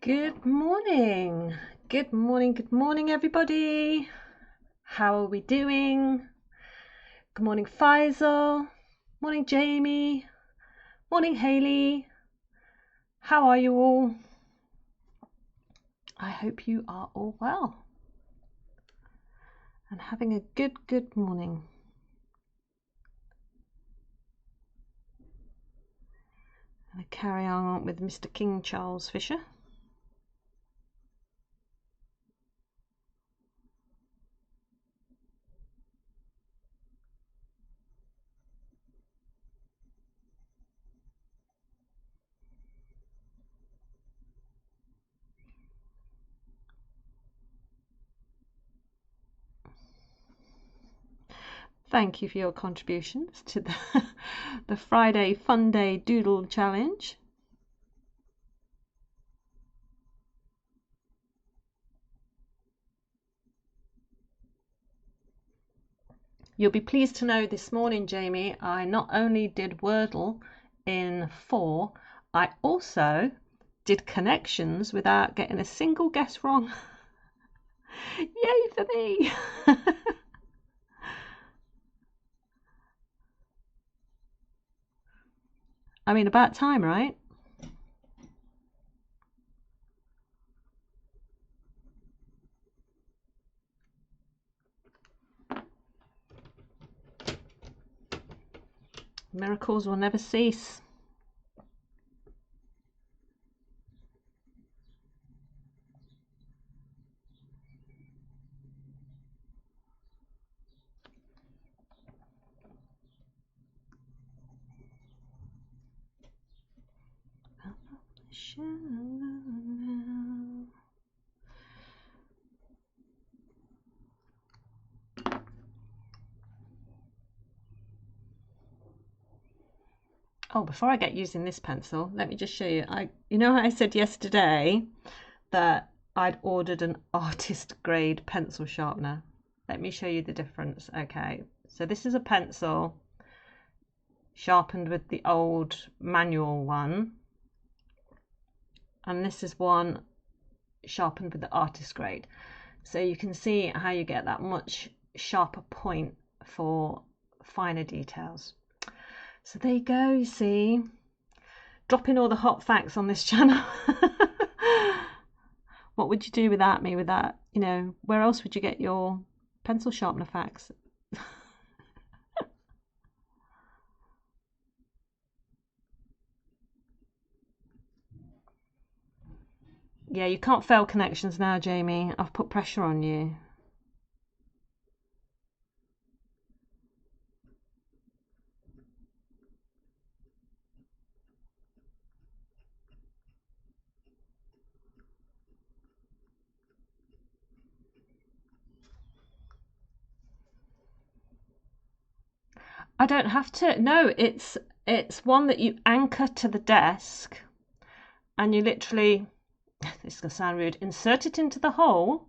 Good morning. Good morning, everybody. How are we doing? Good morning, Faisal. Morning, Jamie. Morning, Haley. How are you all? I hope you are all well and having a good morning. I'm going to carry on with Mr. King Charles Fisher. Thank you for your contributions to the Friday Fun Day Doodle Challenge. You'll be pleased to know this morning, Jamie, I not only did Wordle in 4, I also did connections without getting a single guess wrong. Yay for me! I mean, about time, right? Miracles will never cease. Oh, before I get using this pencil, let me just show you. You know how I said yesterday that I'd ordered an artist grade pencil sharpener? Let me show you the difference. Okay, so this is a pencil sharpened with the old manual one, and this is one sharpened with the artist grade. So you can see how you get that much sharper point for finer details. So there you go, you see, dropping all the hot facts on this channel. What would you do without me with that? You know, where else would you get your pencil sharpener facts? Yeah, you can't fail connections now, Jamie. I've put pressure on you. I don't have to. No, it's one that you anchor to the desk, and you literally, this is gonna sound rude, insert it into the hole,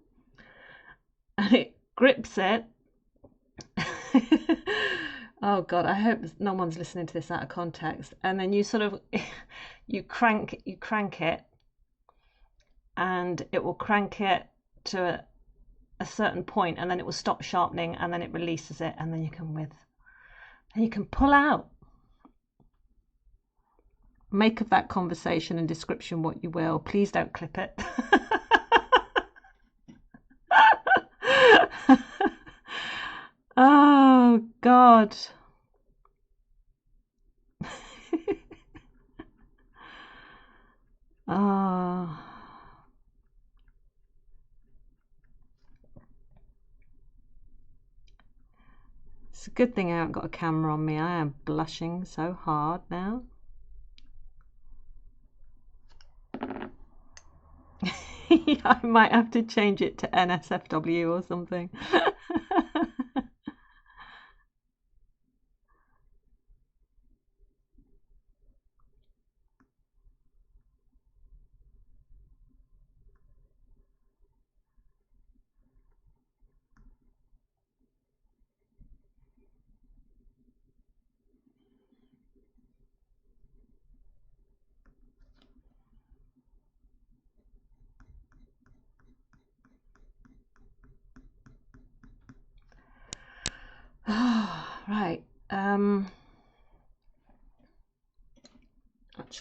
and it grips it. Oh God, I hope no one's listening to this out of context. And then you sort of you crank it, and it will crank it to a certain point, and then it will stop sharpening, and then it releases it, and then you can pull out. Make of that conversation and description what you will. Please don't clip it. Oh God. Oh. It's a good thing I haven't got a camera on me. I am blushing so hard now. I might have to change it to NSFW or something.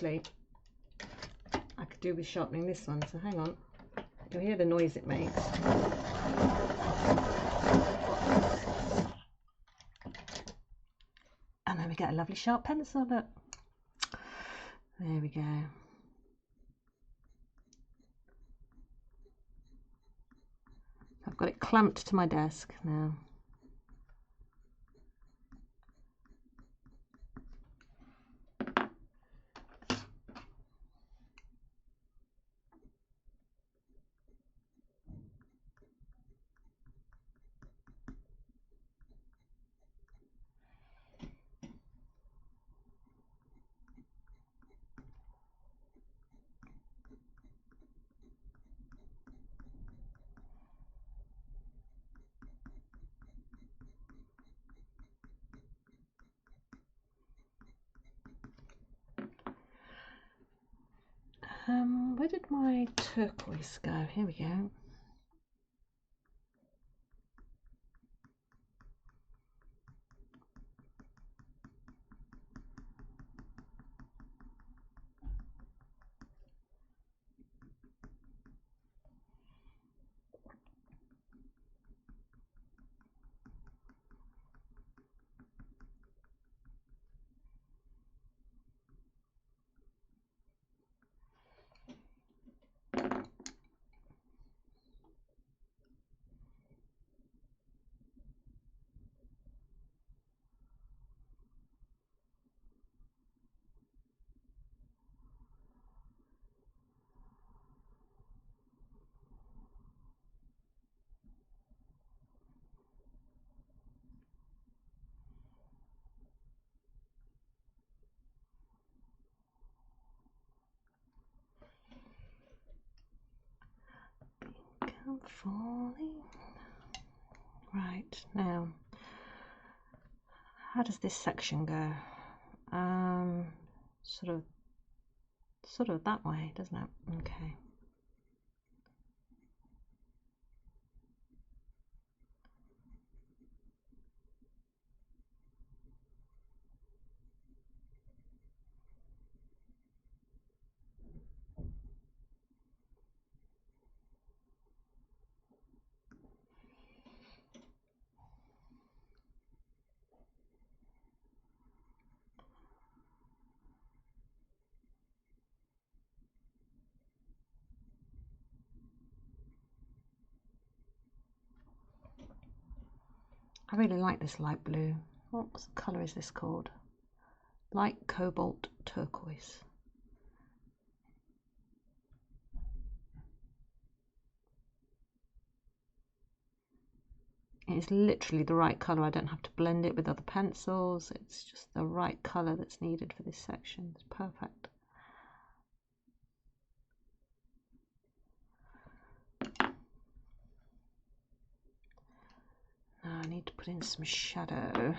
actually, I could do with sharpening this one, so hang on. You'll hear the noise it makes. And then we get a lovely sharp pencil, look. There we go. I've got it clamped to my desk now. Where did my turquoise go? Here we go. I'm falling. Right, now, how does this section go? Sort of that way, doesn't it? Okay. I really like this light blue. What colour is this called? Light cobalt turquoise. It is literally the right colour. I don't have to blend it with other pencils. It's just the right colour that's needed for this section. It's perfect. Now I need to put in some shadow.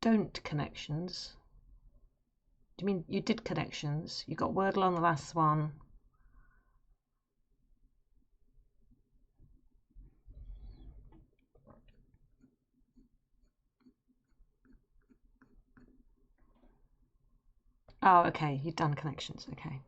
Don't connections. Do you mean you did connections? You got Wordle on the last one. Oh, okay, you've done connections, okay.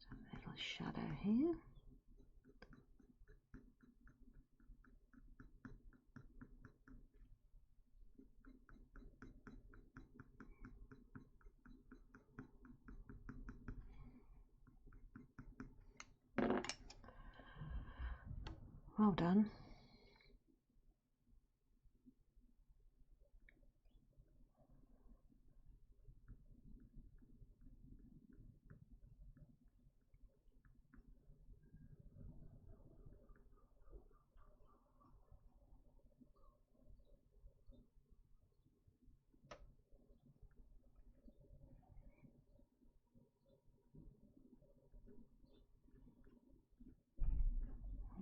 A little shadow here. Well done.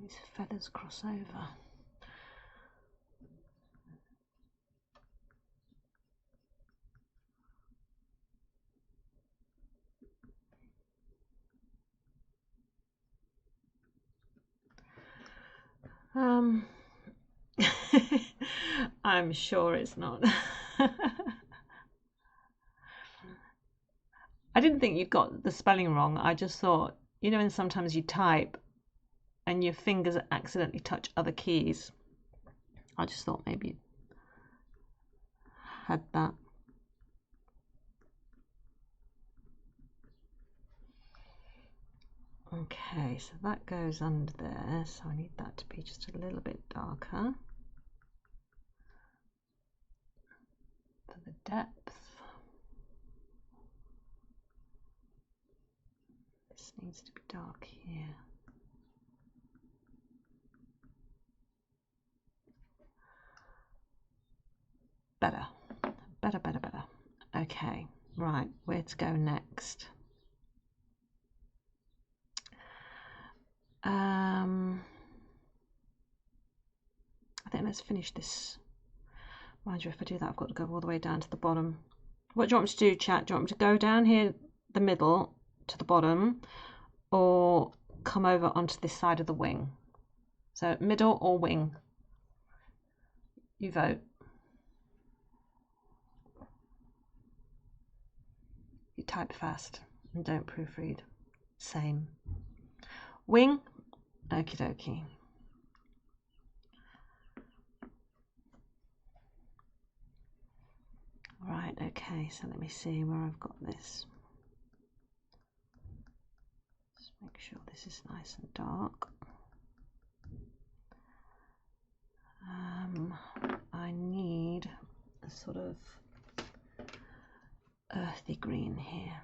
These feathers cross over. I'm sure it's not. I didn't think you got the spelling wrong. I just thought, you know, when sometimes you type and your fingers accidentally touch other keys. I just thought maybe you had that. Okay, so that goes under there, so I need that to be just a little bit darker for the depth. This needs to be dark here. Better. Okay, right, where to go next? I think let's finish this. Mind you, if I do that, I've got to go all the way down to the bottom. What do you want me to do, chat? Do you want me to go down here, the middle, to the bottom, or come over onto this side of the wing? So middle or wing? You vote. You type fast and don't proofread. Same. Wing? Okie dokie. Right, okay, so let me see where I've got this. Just make sure this is nice and dark. I need a sort of earthy green here.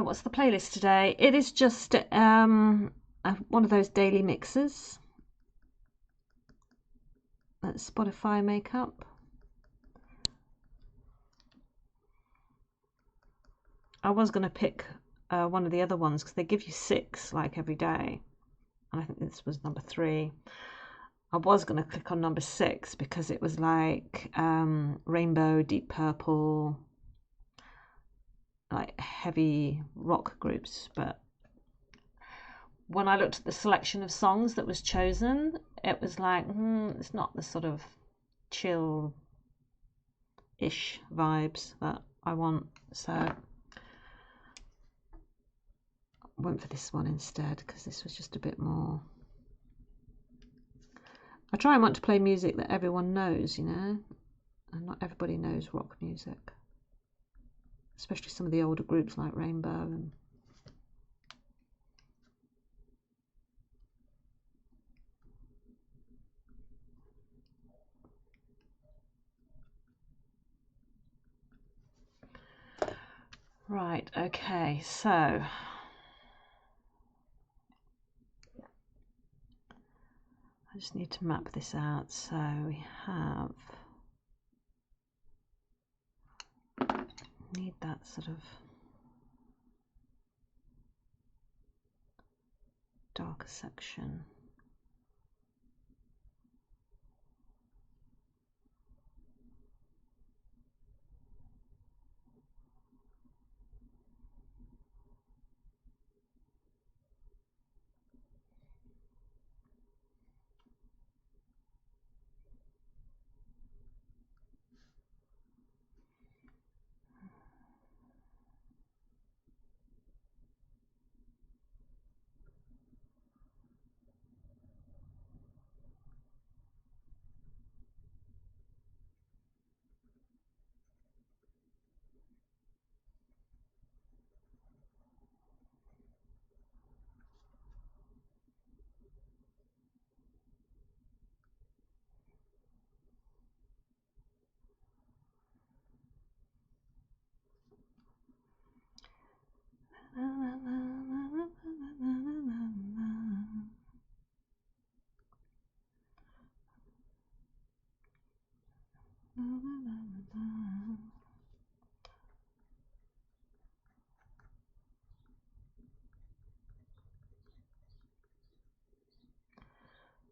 What's the playlist today? It is just one of those daily mixes that Spotify make up. I was going to pick one of the other ones because they give you 6 like every day, and I think this was number 3. I was going to click on number 6 because it was like Rainbow, Deep Purple, like heavy rock groups, but when I looked at the selection of songs that was chosen, it was like, it's not the sort of chill-ish vibes that I want, so I went for this one instead because this was just a bit more. I try and want to play music that everyone knows, you know, and not everybody knows rock music, especially some of the older groups like Rainbow and right, okay, so I just need to map this out. So we have, need that sort of darker section.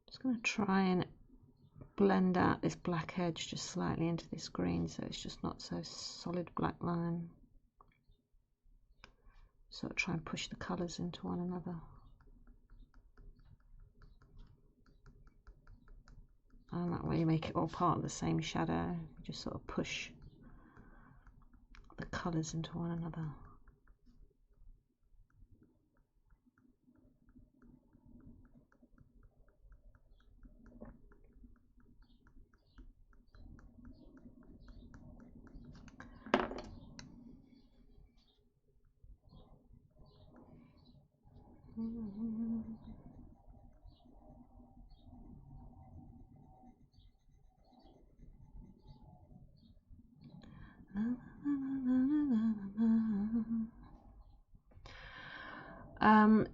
Just going to try and blend out this black edge just slightly into this green so it's just not so solid black line. Sort of try and push the colours into one another. And that way you make it all part of the same shadow. You just sort of push the colours into one another.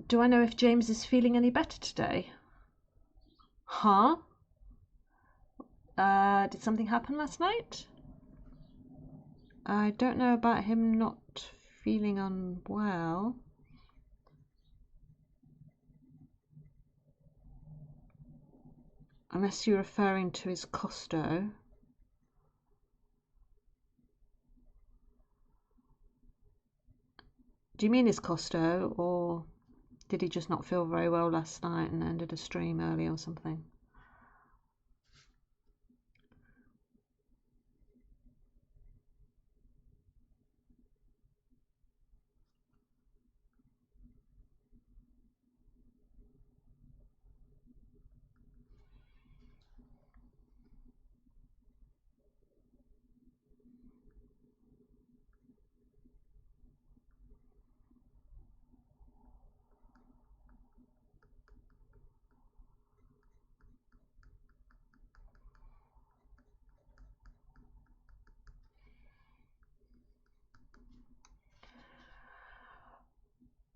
Do I know if James is feeling any better today? Huh? Did something happen last night? I don't know about him not feeling unwell. Unless you're referring to his costo. Do you mean his costo, or did he just not feel very well last night and ended a stream early or something?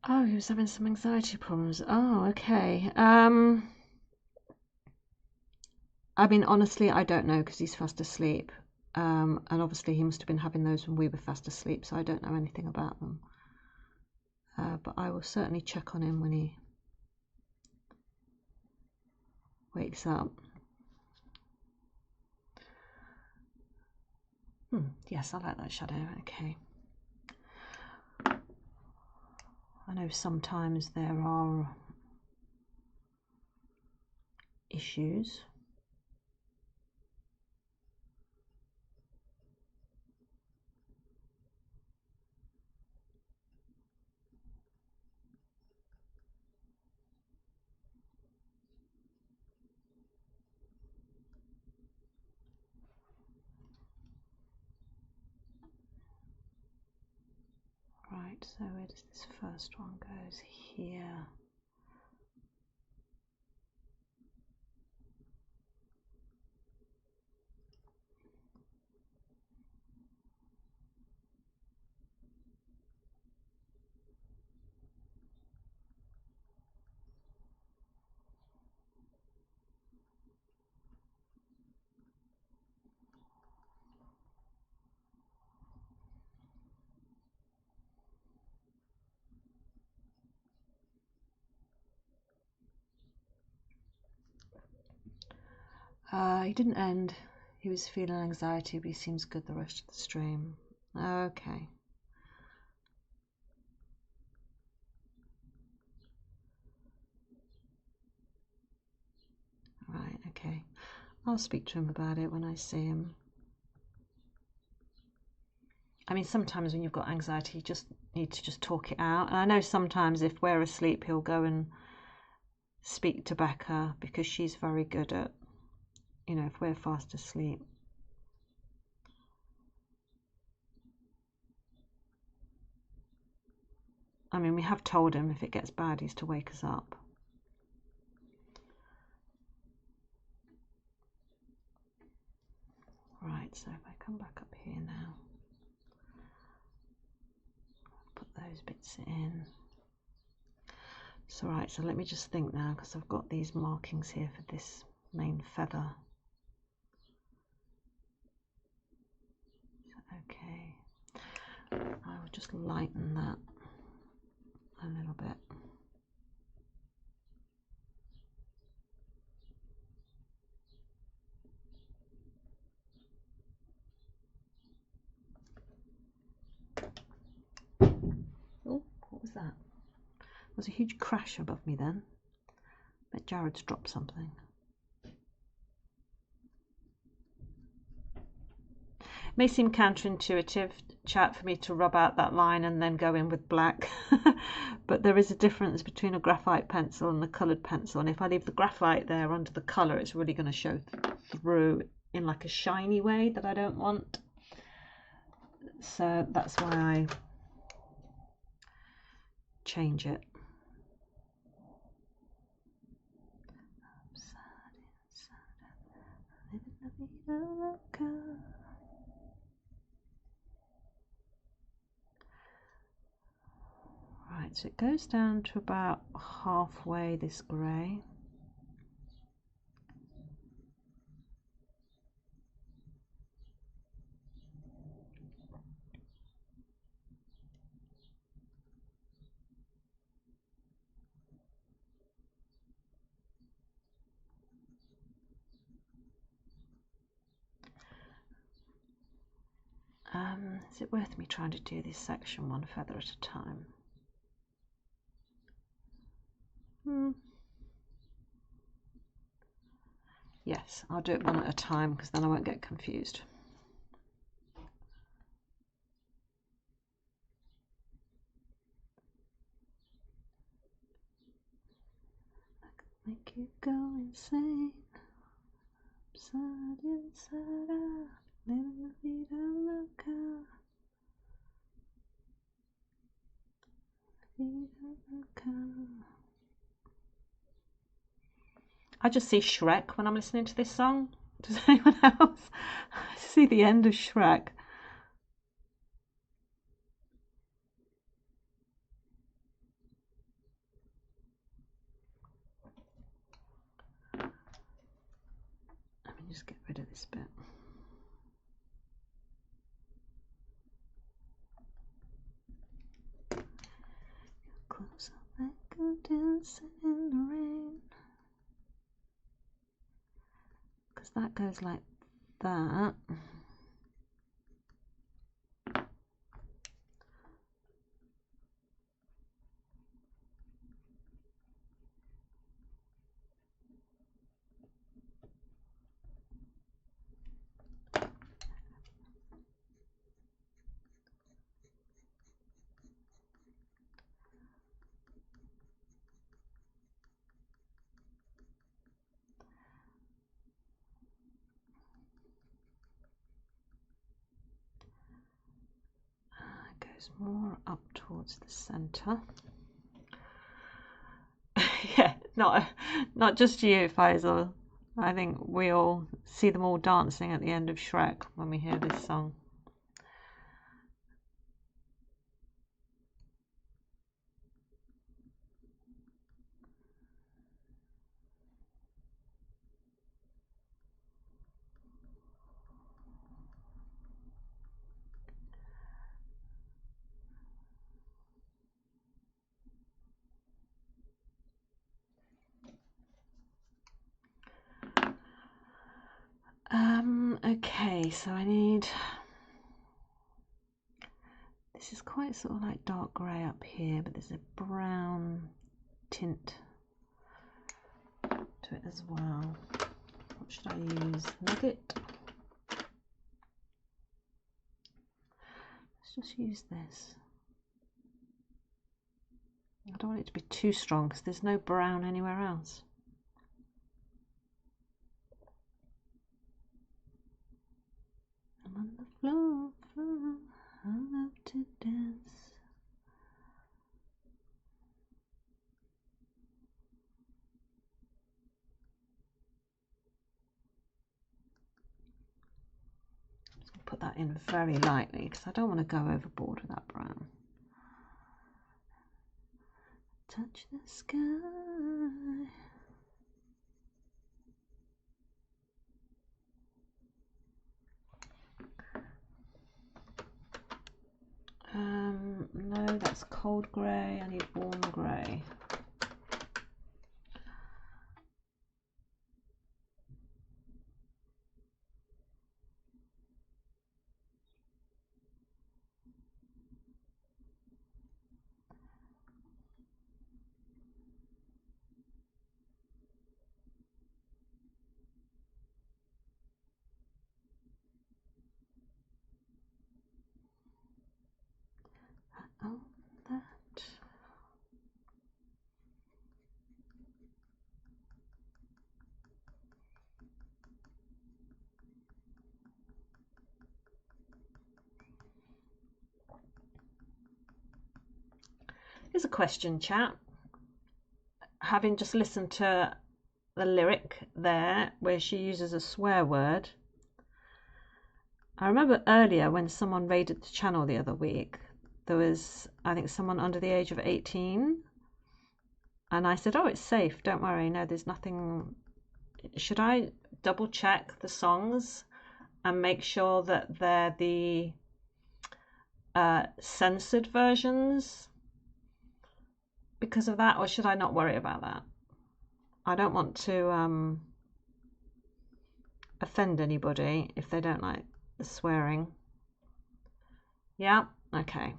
Oh, he was having some anxiety problems. Oh, okay. I mean, honestly, I don't know because he's fast asleep. And obviously he must have been having those when we were fast asleep, so I don't know anything about them. But I will certainly check on him when he wakes up. Yes, I like that shadow. Okay. I know sometimes there are issues. Right, so where does this first one goes? Here. He didn't end. He was feeling anxiety, but he seems good the rest of the stream. Okay. Right, okay. I'll speak to him about it when I see him. I mean, sometimes when you've got anxiety, you just need to just talk it out. And I know sometimes if we're asleep, he'll go and speak to Becca because she's very good at, you know, if we're fast asleep. I mean, we have told him if it gets bad, he's to wake us up. Right, so if I come back up here now, put those bits in. So right, so let me just think now, because I've got these markings here for this main feather. Okay, I will just lighten that a little bit. Oh, what was that? There was a huge crash above me then. I bet Jared's dropped something. It may seem counterintuitive, chat, for me to rub out that line and then go in with black, but there is a difference between a graphite pencil and a coloured pencil, and if I leave the graphite there under the colour, it's really going to show through in like a shiny way that I don't want. So that's why I change it. Right, so it goes down to about halfway, this grey. Is it worth me trying to do this section one feather at a time? Yes, I'll do it one at a time because then I won't get confused. Make you go insane. Upside inside out, living la vida loca. Vida loca. I just see Shrek when I'm listening to this song. Does anyone else? I see the end of Shrek. Let me just get rid of this bit. Close up and go dancing in the rain. Because that goes like that. Goes more up towards the center. Yeah, not just you, Faisal. I think we all see them all dancing at the end of Shrek when we hear this song. Okay, so I need, this is quite sort of like dark grey up here, but there's a brown tint to it as well. What should I use? Nugget? Let's just use this. I don't want it to be too strong because there's no brown anywhere else. I'm on the floor, I love to dance. So I'll put that in very lightly because I don't want to go overboard with that brown. Touch the sky. No, that's cold grey. I need warm grey. Oh, that. Here's a question, chat. Having just listened to the lyric there where she uses a swear word, I remember earlier when someone raided the channel the other week, there was, I think, someone under the age of 18, and I said, oh, it's safe, don't worry, no, there's nothing. Should I double check the songs and make sure that they're the censored versions because of that, or should I not worry about that? I don't want to offend anybody if they don't like the swearing. Yeah, okay.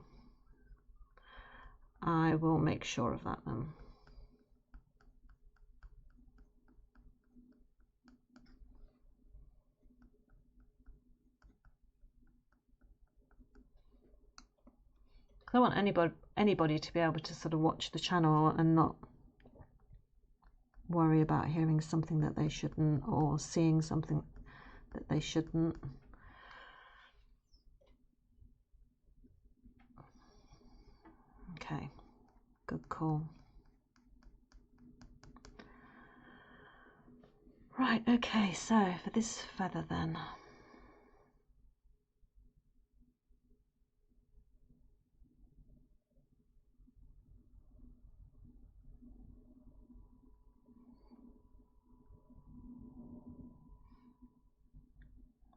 I will make sure of that then. I want anybody to be able to sort of watch the channel and not worry about hearing something that they shouldn't or seeing something that they shouldn't. Okay, good call. Right, okay, so for this feather then.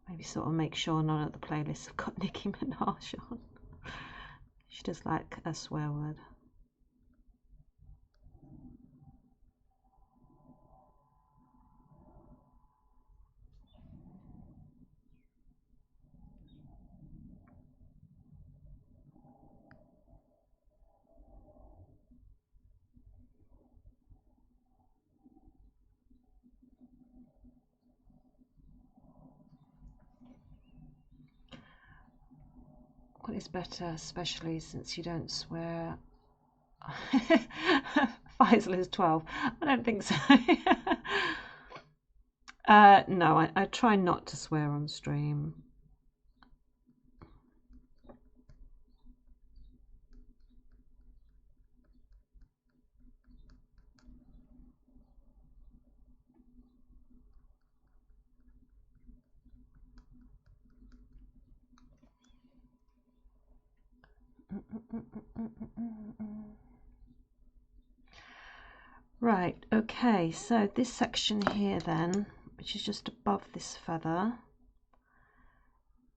Maybe sort of make sure none of the playlists have got Nicki Minaj on. She does like a swear word. What is better, especially since you don't swear? Faisal is 12. I don't think so. No, I try not to swear on stream. Right, okay, so this section here then, which is just above this feather,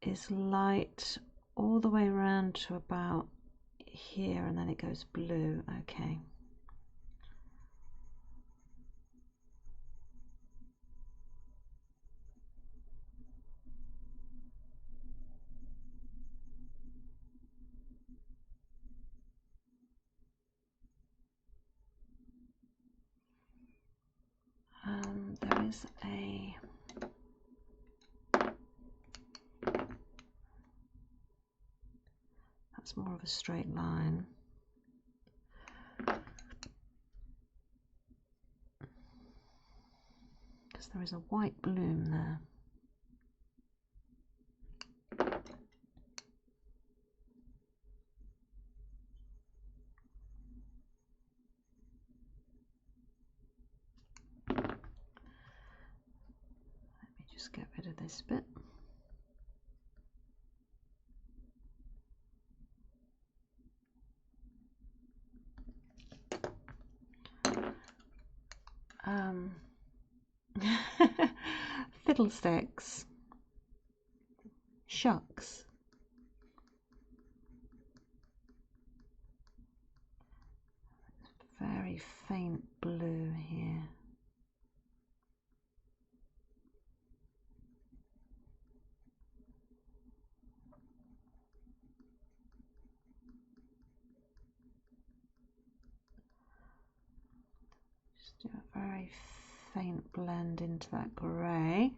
is light all the way around to about here, and then it goes blue. Okay. There's a that's more of a straight line. Because there is a white bloom there. Just get rid of this bit. Fiddlesticks. Shucks. Very faint blue here. Just do a very faint blend into that grey.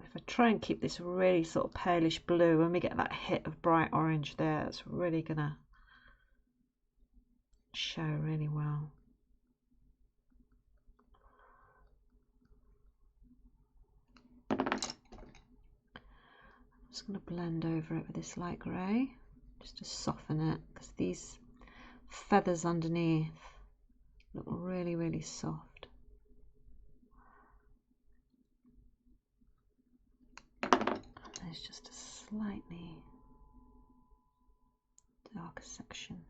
If I try and keep this really sort of palish blue, when we get that hit of bright orange there, it's really gonna show really well. I'm just going to blend over it with this light grey just to soften it, because these feathers underneath look really, really soft. There's just a slightly darker section.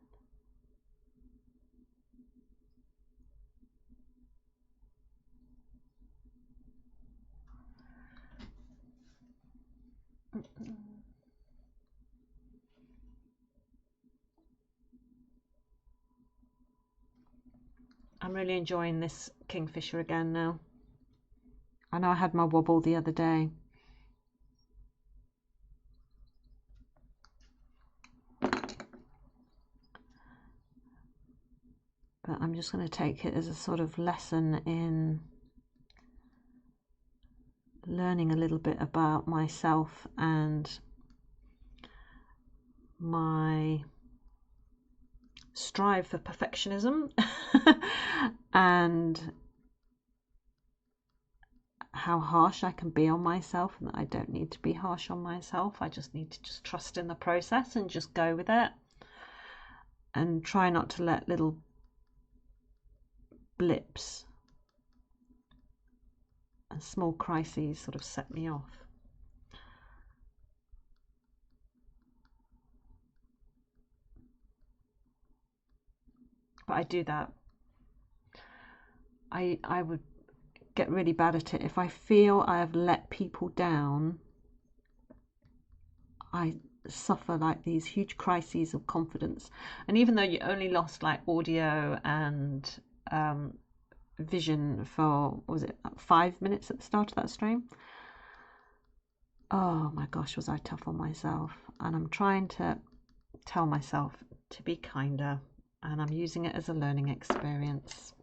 I'm really enjoying this Kingfisher again now. I know I had my wobble the other day. But I'm just going to take it as a sort of lesson in learning a little bit about myself and my strive for perfectionism and how harsh I can be on myself, and that I don't need to be harsh on myself. I just need to just trust in the process and just go with it and try not to let little blips and small crises sort of set me off. But I do that. I would get really bad at it. If I feel I have let people down, I suffer like these huge crises of confidence. And even though you only lost like audio and vision for, what was it, 5 minutes at the start of that stream? Oh my gosh, was I tough on myself. And I'm trying to tell myself to be kinder, and I'm using it as a learning experience.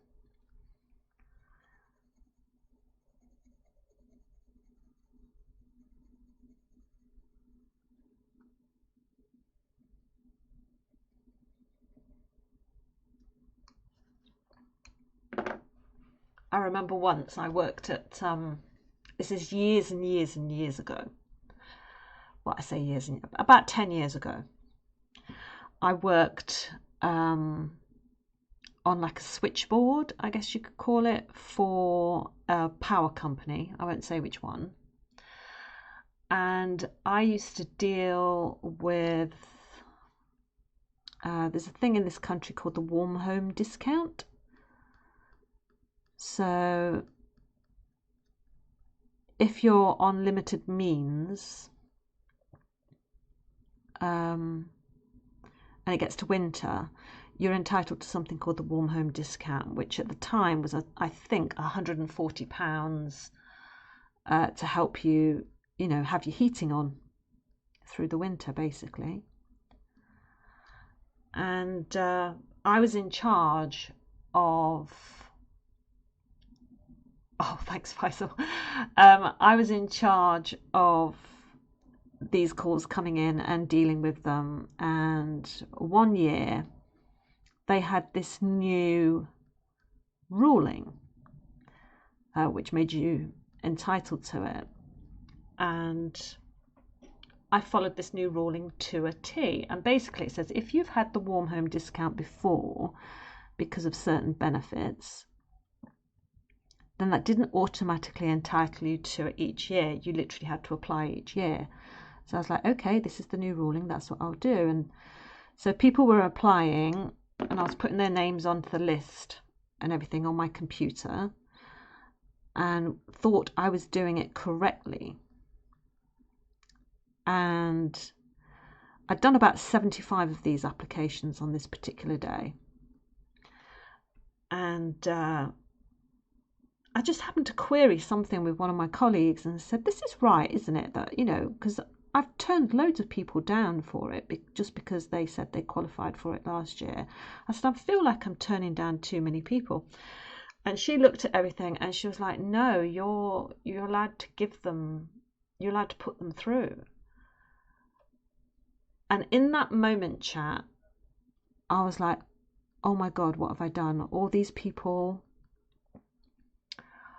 I remember once I worked at, this is years and years and years ago. Well, I say years, about 10 years ago. I worked on like a switchboard, I guess you could call it, for a power company. I won't say which one. And I used to deal with, there's a thing in this country called the warm home discount. So if you're on limited means, and it gets to winter, you're entitled to something called the warm home discount, which at the time was, I think, £140 to help you, you know, have your heating on through the winter, basically. and I was in charge of. Oh, thanks, Faisal. I was in charge of these calls coming in and dealing with them. And one year they had this new ruling, which made you entitled to it. And I followed this new ruling to a T. And basically it says if you've had the warm home discount before because of certain benefits, then that didn't automatically entitle you to it each year. You literally had to apply each year. So I was like, okay, this is the new ruling. That's what I'll do. And so people were applying, and I was putting their names onto the list and everything on my computer, and thought I was doing it correctly. And I'd done about 75 of these applications on this particular day. And I just happened to query something with one of my colleagues and said, this is right, isn't it? That, because I've turned loads of people down for it just because they said they qualified for it last year. I said, I feel like I'm turning down too many people. And she looked at everything and she was like, no, you're allowed to give them, you're allowed to put them through. And in that moment, chat, I was like, oh my God, what have I done? All these people.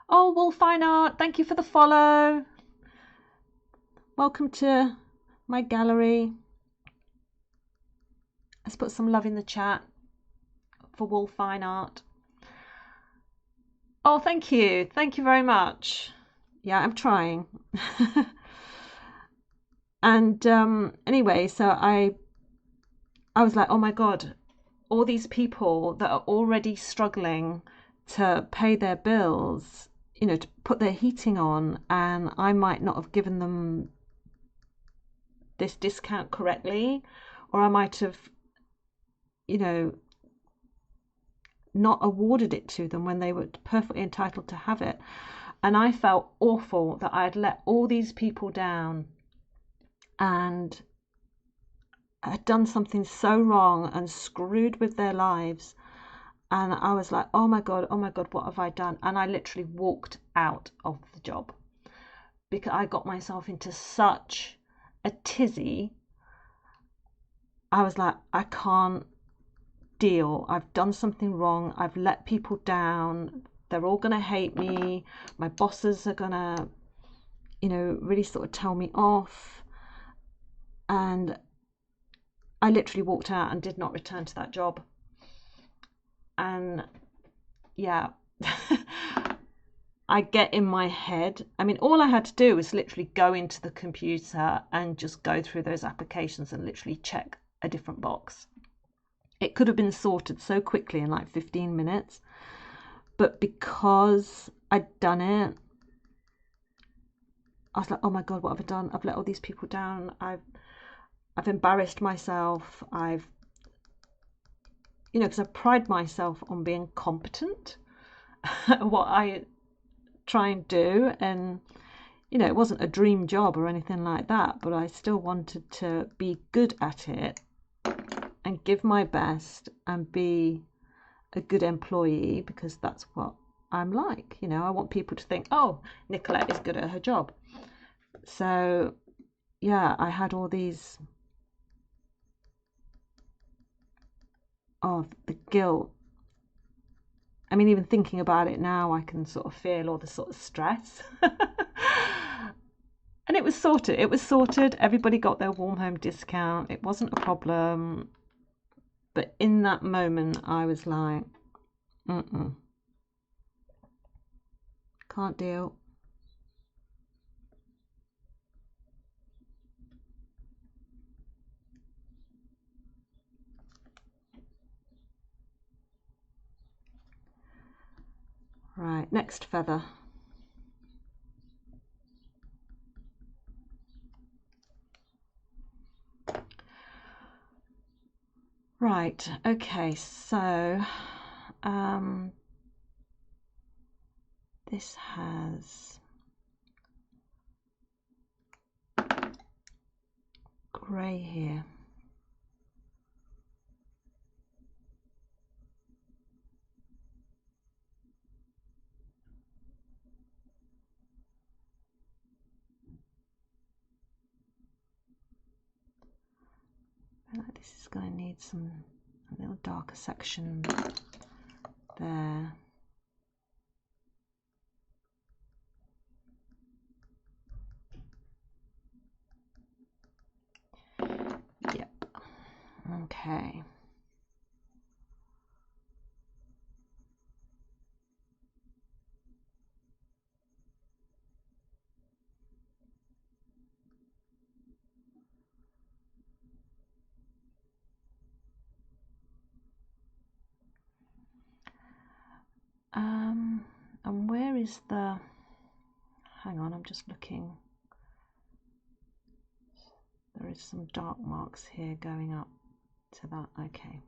Oh, Wolf Fine Art, thank you for the follow. Welcome to my gallery. Let's put some love in the chat for Wolf Fine Art. Oh, thank you. Thank you very much. Yeah, I'm trying. And anyway, so I was like, oh my God, all these people that are already struggling to pay their bills, to put their heating on, and I might not have given them this discount correctly, or I might have, not awarded it to them when they were perfectly entitled to have it. And I felt awful that I had let all these people down and had done something so wrong and screwed with their lives. And I was like, oh my God, what have I done? And I literally walked out of the job because I got myself into such a tizzy. I was like, I can't deal. I've done something wrong. I've let people down. They're all going to hate me. My bosses are going to, really sort of tell me off. And I literally walked out and did not return to that job. And yeah, I get in my head. I mean, all I had to do was literally go into the computer and just go through those applications and literally check a different box. It could have been sorted so quickly in like 15 minutes. But because I'd done it, I was like, oh my God, what have I done? I've let all these people down. I've embarrassed myself. because I pride myself on being competent at what I try and do. And, it wasn't a dream job or anything like that, but I still wanted to be good at it and give my best and be a good employee, because that's what I'm like. I want people to think, oh, Nicolette is good at her job. So yeah, I had all these, the guilt. I mean, even thinking about it now, I can sort of feel all the sort of stress. And it was sorted. Everybody got their warm home discount. It wasn't a problem. But in that moment, I was like, can't deal. Right, next feather. Right, okay, so this has grey here. feel like this is going to need a little darker section there. Yep. Okay. And where is the, hang on, I'm just looking. There is some dark marks here going up to that, okay.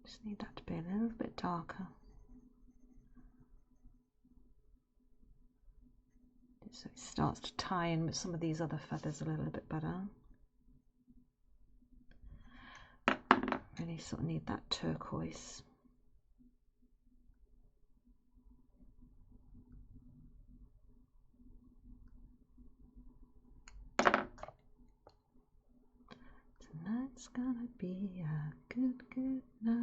Just need that to be a little bit darker. So it starts to tie in with some of these other feathers a little bit better. Really sort of need that turquoise. Tonight's gonna be a good, good night.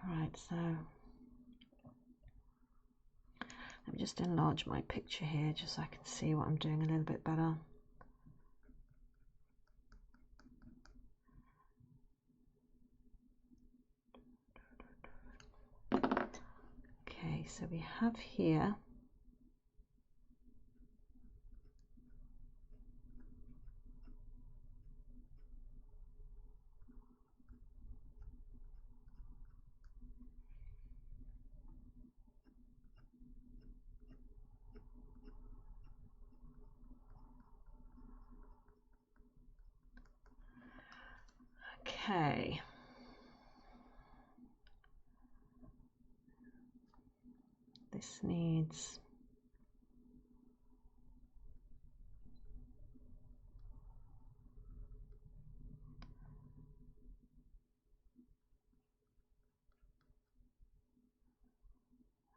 Right, so let me just enlarge my picture here just so I can see what I'm doing a little bit better. Okay, so we have here okay. This needs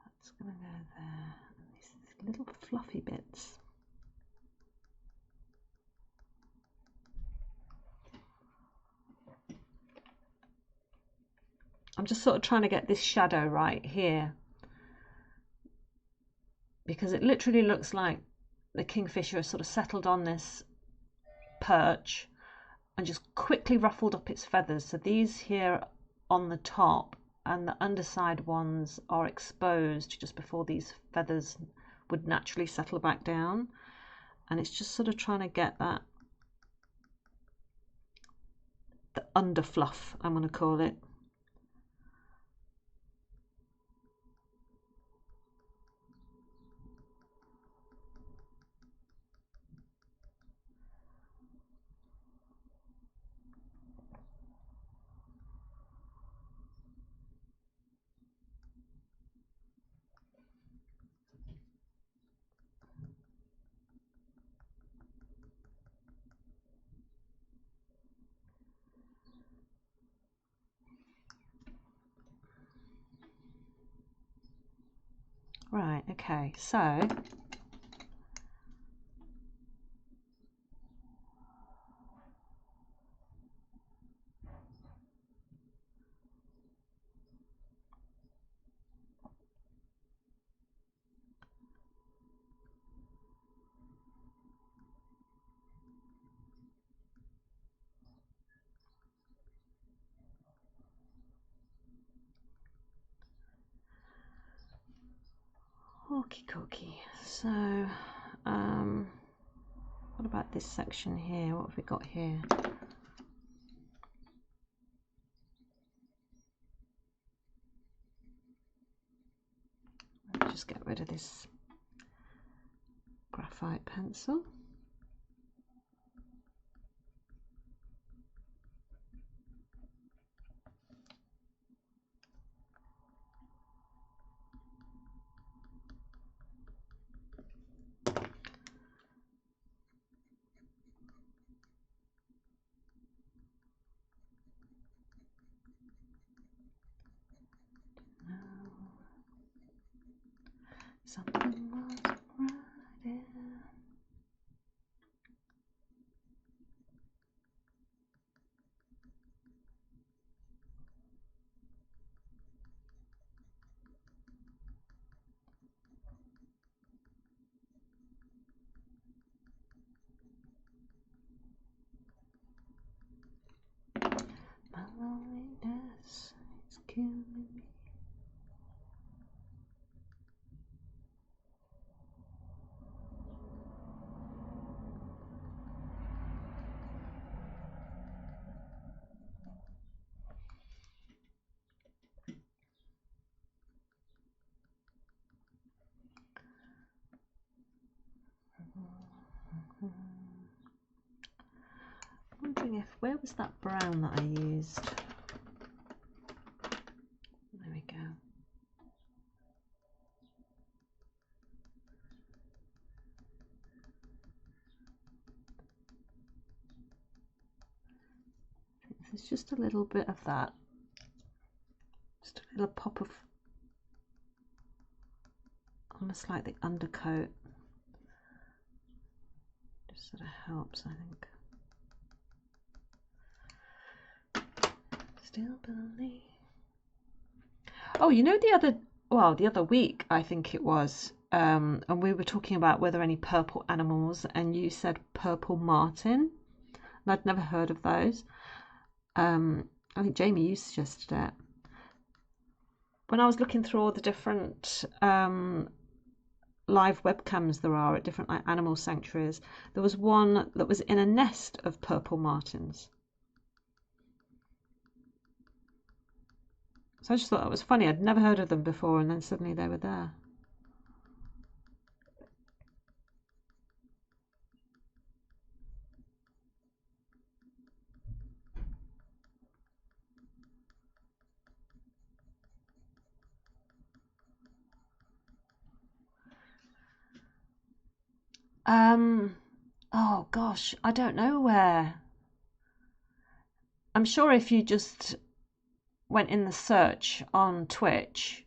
that's gonna go there. And these little fluffy bits. I'm just sort of trying to get this shadow right here, because it literally looks like the kingfisher has sort of settled on this perch and just quickly ruffled up its feathers. So these here on the top and the underside ones are exposed just before these feathers would naturally settle back down. And it's just sort of trying to get that, the under fluff, I'm going to call it. Right, okay, so Okie dokie. So, what about this section here? What have we got here? Let's just get rid of this graphite pencil. Something was right here. My loneliness is killing me. I'm wondering if, where was that brown that I used? There we go. There's just a little bit of that. Just a little pop of, almost like the undercoat. Just sort of helps, I think. Still believe. Oh, you know, the other week, I think it was, and we were talking about were there any purple animals, and you said purple martin, and I'd never heard of those. I think Jamie, you suggested it. When I was looking through all the different live webcams there are at different like animal sanctuaries, there was one that was in a nest of purple martins. So I just thought that was funny. I'd never heard of them before, and then suddenly they were there. Oh gosh, I don't know where. I'm sure if you just went in the search on Twitch,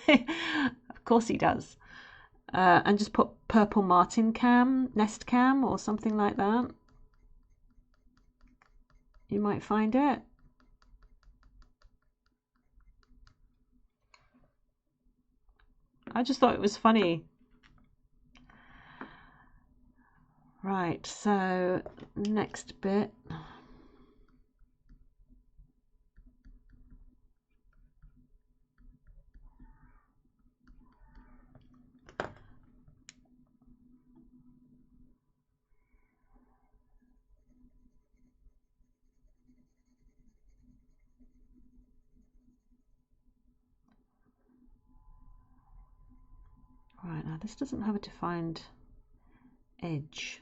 of course he does, and just put purple martin cam, nest cam, or something like that, you might find it. I just thought it was funny. Right, so next bit. Right, now this doesn't have a defined edge.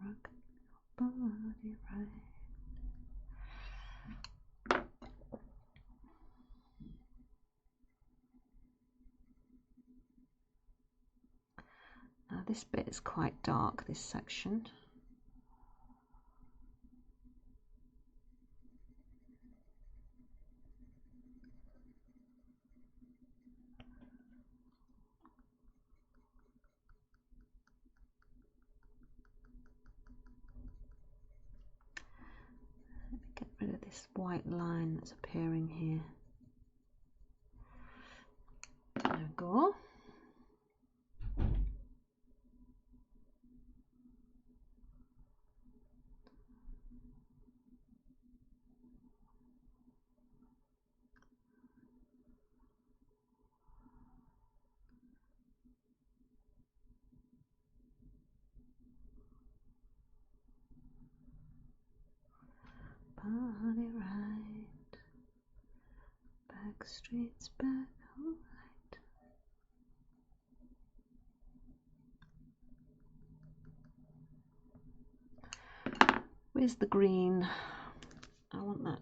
Rock body right. Now this bit is quite dark, this section. Let me get rid of this white line that's appearing here. There we go. Party right, back streets back, alright. Where's the green? I want that.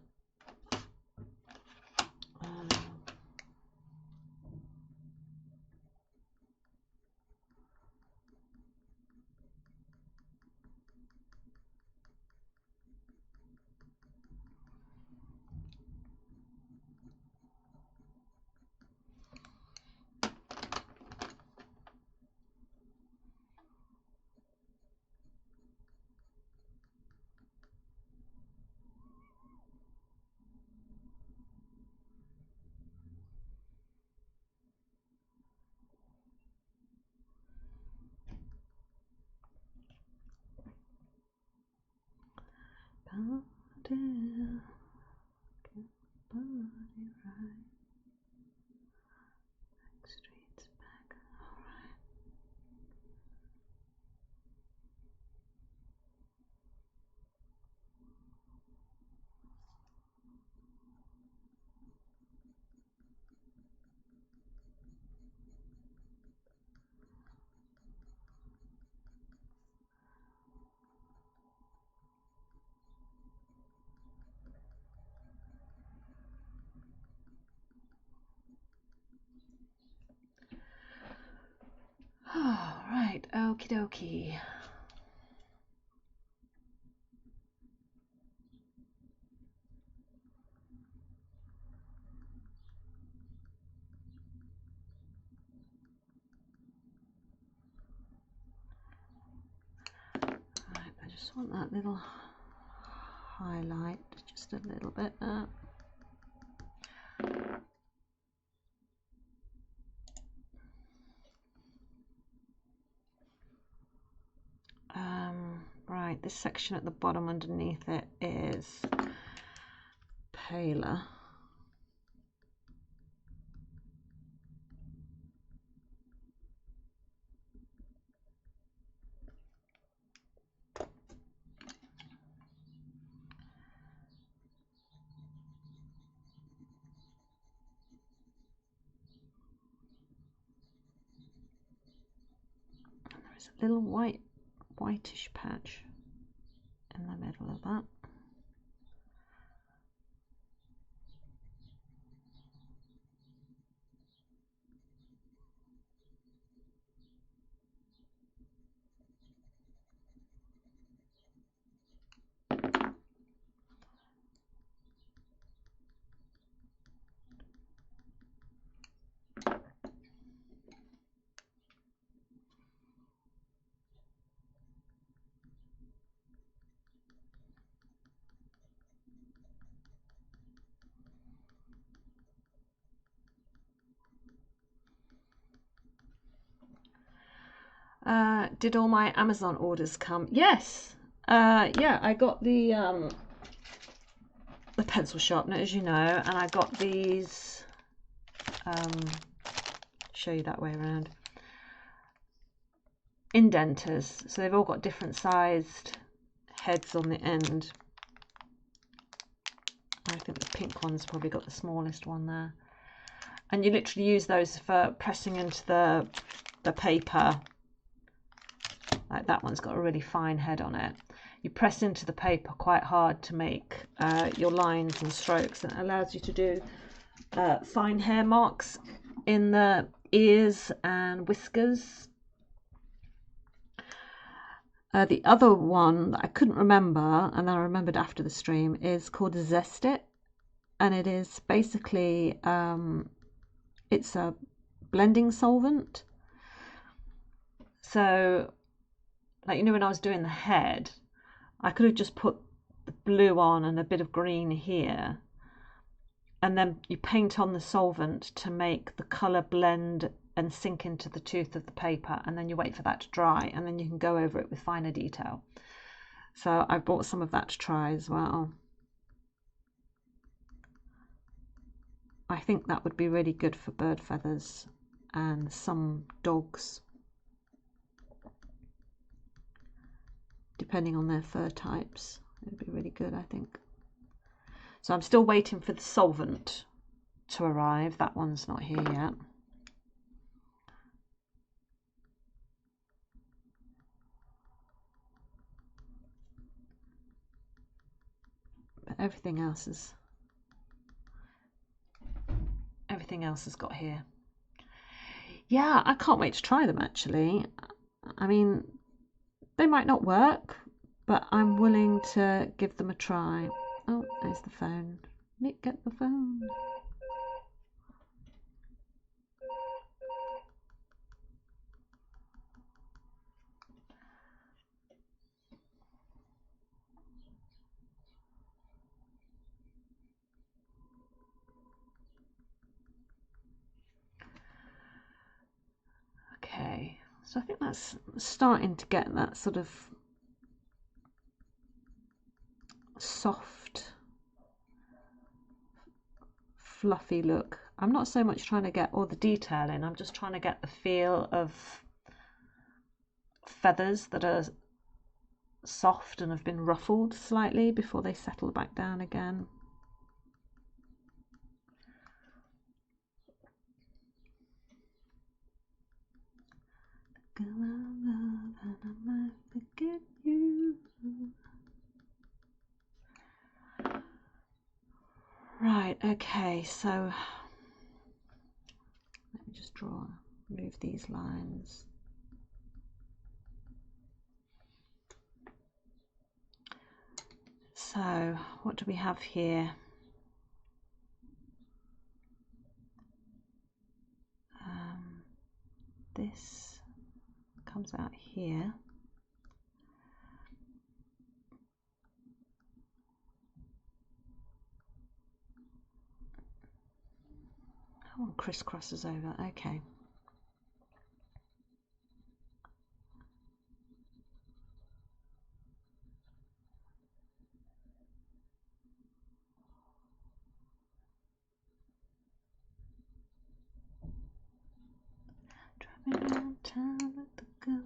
Body right, back streets back, alright. Alright, okie dokie. Right, I just want that little highlight just a little bit there. Right, this section at the bottom underneath it is paler. And there is a little whitish patch in the middle of that. Did all my Amazon orders come? Yes. Yeah, I got the pencil sharpener, as you know, and I got these. Show you that way around. Indenters. So they've all got different sized heads on the end. I think the pink one's probably got the smallest one there. And you literally use those for pressing into the paper. Like that one's got a really fine head on it. You press into the paper quite hard to make your lines and strokes, and it allows you to do fine hair marks in the ears and whiskers. The other one that I couldn't remember, and then I remembered after the stream, is called Zest It, and it is basically it's a blending solvent. So, like, you know, when I was doing the head, I could have just put the blue on and a bit of green here, and then you paint on the solvent to make the colour blend and sink into the tooth of the paper, and then you wait for that to dry, and then you can go over it with finer detail. So I bought some of that to try as well. I think that would be really good for bird feathers and some dogs, depending on their fur types. It would be really good, I think. So I'm still waiting for the solvent to arrive. That one's not here yet. But everything else has got here. Yeah, I can't wait to try them actually. I mean, they might not work, but I'm willing to give them a try. Oh, there's the phone. Nick, get the phone. Okay, so I think that's starting to get that sort of soft, fluffy look. I'm not so much trying to get all the detail in, I'm just trying to get the feel of feathers that are soft and have been ruffled slightly before they settle back down again. Right, okay, so let me just move these lines. So what do we have here? This comes out here. Oh, crisscrosses over, okay. Driving around town with the girl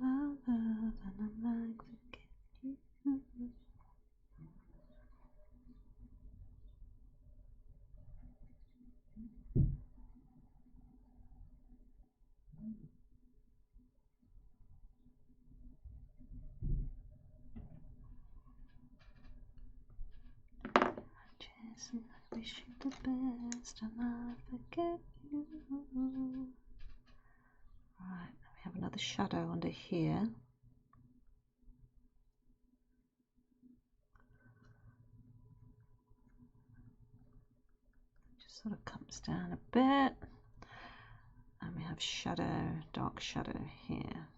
I love, and I'm like, forget you. Jason, I wish you the best, and I forget you. Right, we have another shadow under here. Just sort of comes down a bit. And we have shadow, dark shadow here.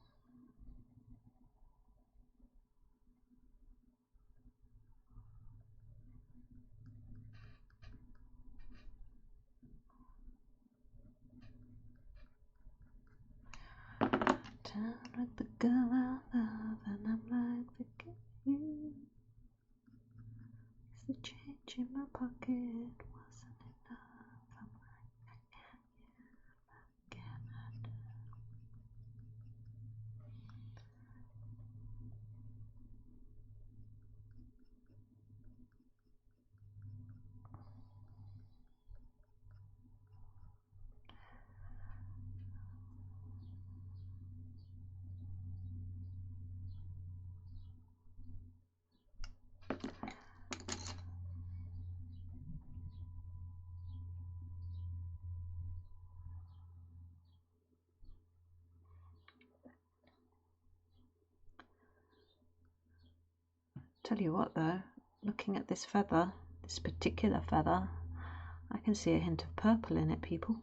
Down with the girl I love, and I'm like, forget you. It's the change in my pocket wasn't enough. I'm like, forget it. Tell you what though, looking at this feather, this particular feather, I can see a hint of purple in it, people.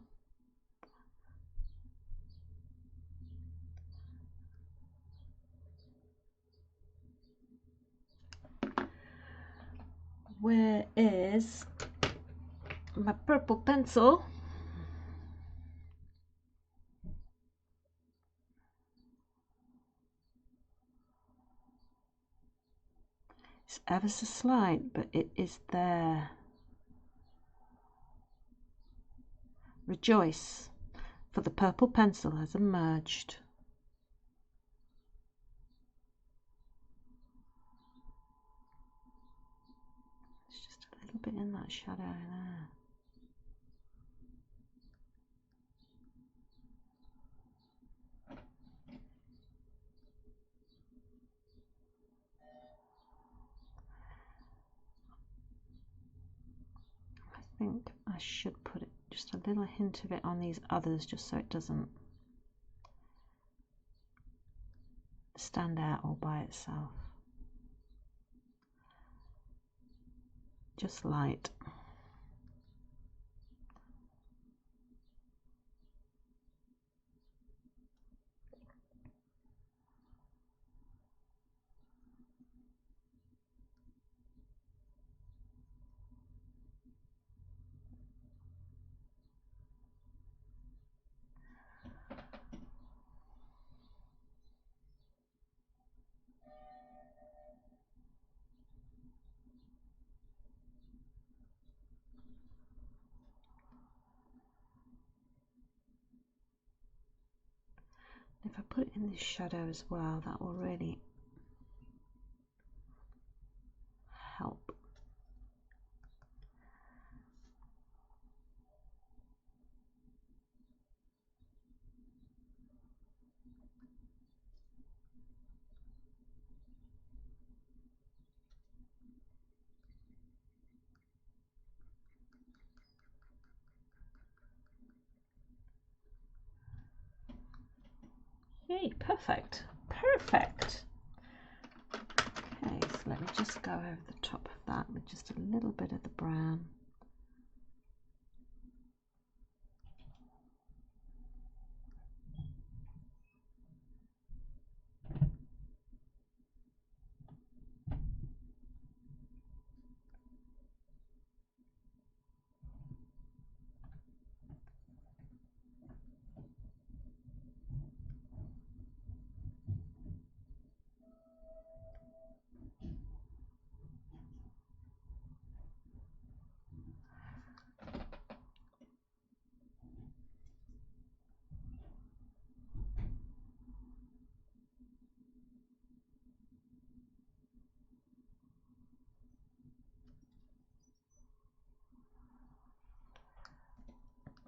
Where is my purple pencil? It's ever so slight, but it is there. Rejoice, for the purple pencil has emerged. There's just a little bit in that that shadow there. I think I should put it just a little hint of it on these others, just so it doesn't stand out all by itself. Just light. If I put it in this shadow as well, that will really help. Yay, perfect, perfect. Okay, so let me just go over the top of that with just a little bit of the brown.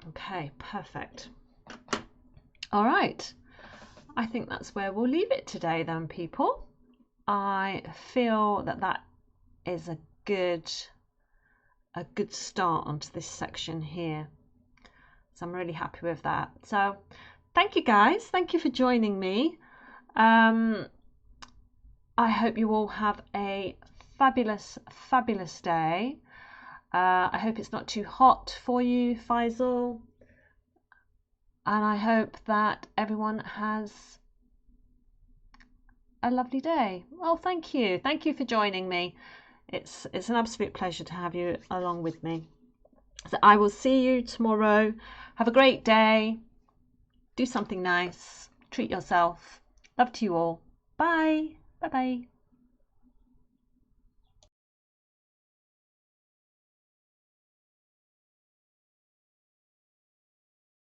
Okay, perfect. All right, I think that's where we'll leave it today then, people. I feel that that is a good start onto this section here. So I'm really happy with that. So thank you guys. Thank you for joining me. I hope you all have a fabulous, fabulous day. I hope it's not too hot for you, Faisal. And I hope that everyone has a lovely day. Well, thank you. Thank you for joining me. It's an absolute pleasure to have you along with me. So I will see you tomorrow. Have a great day. Do something nice. Treat yourself. Love to you all. Bye. Bye-bye.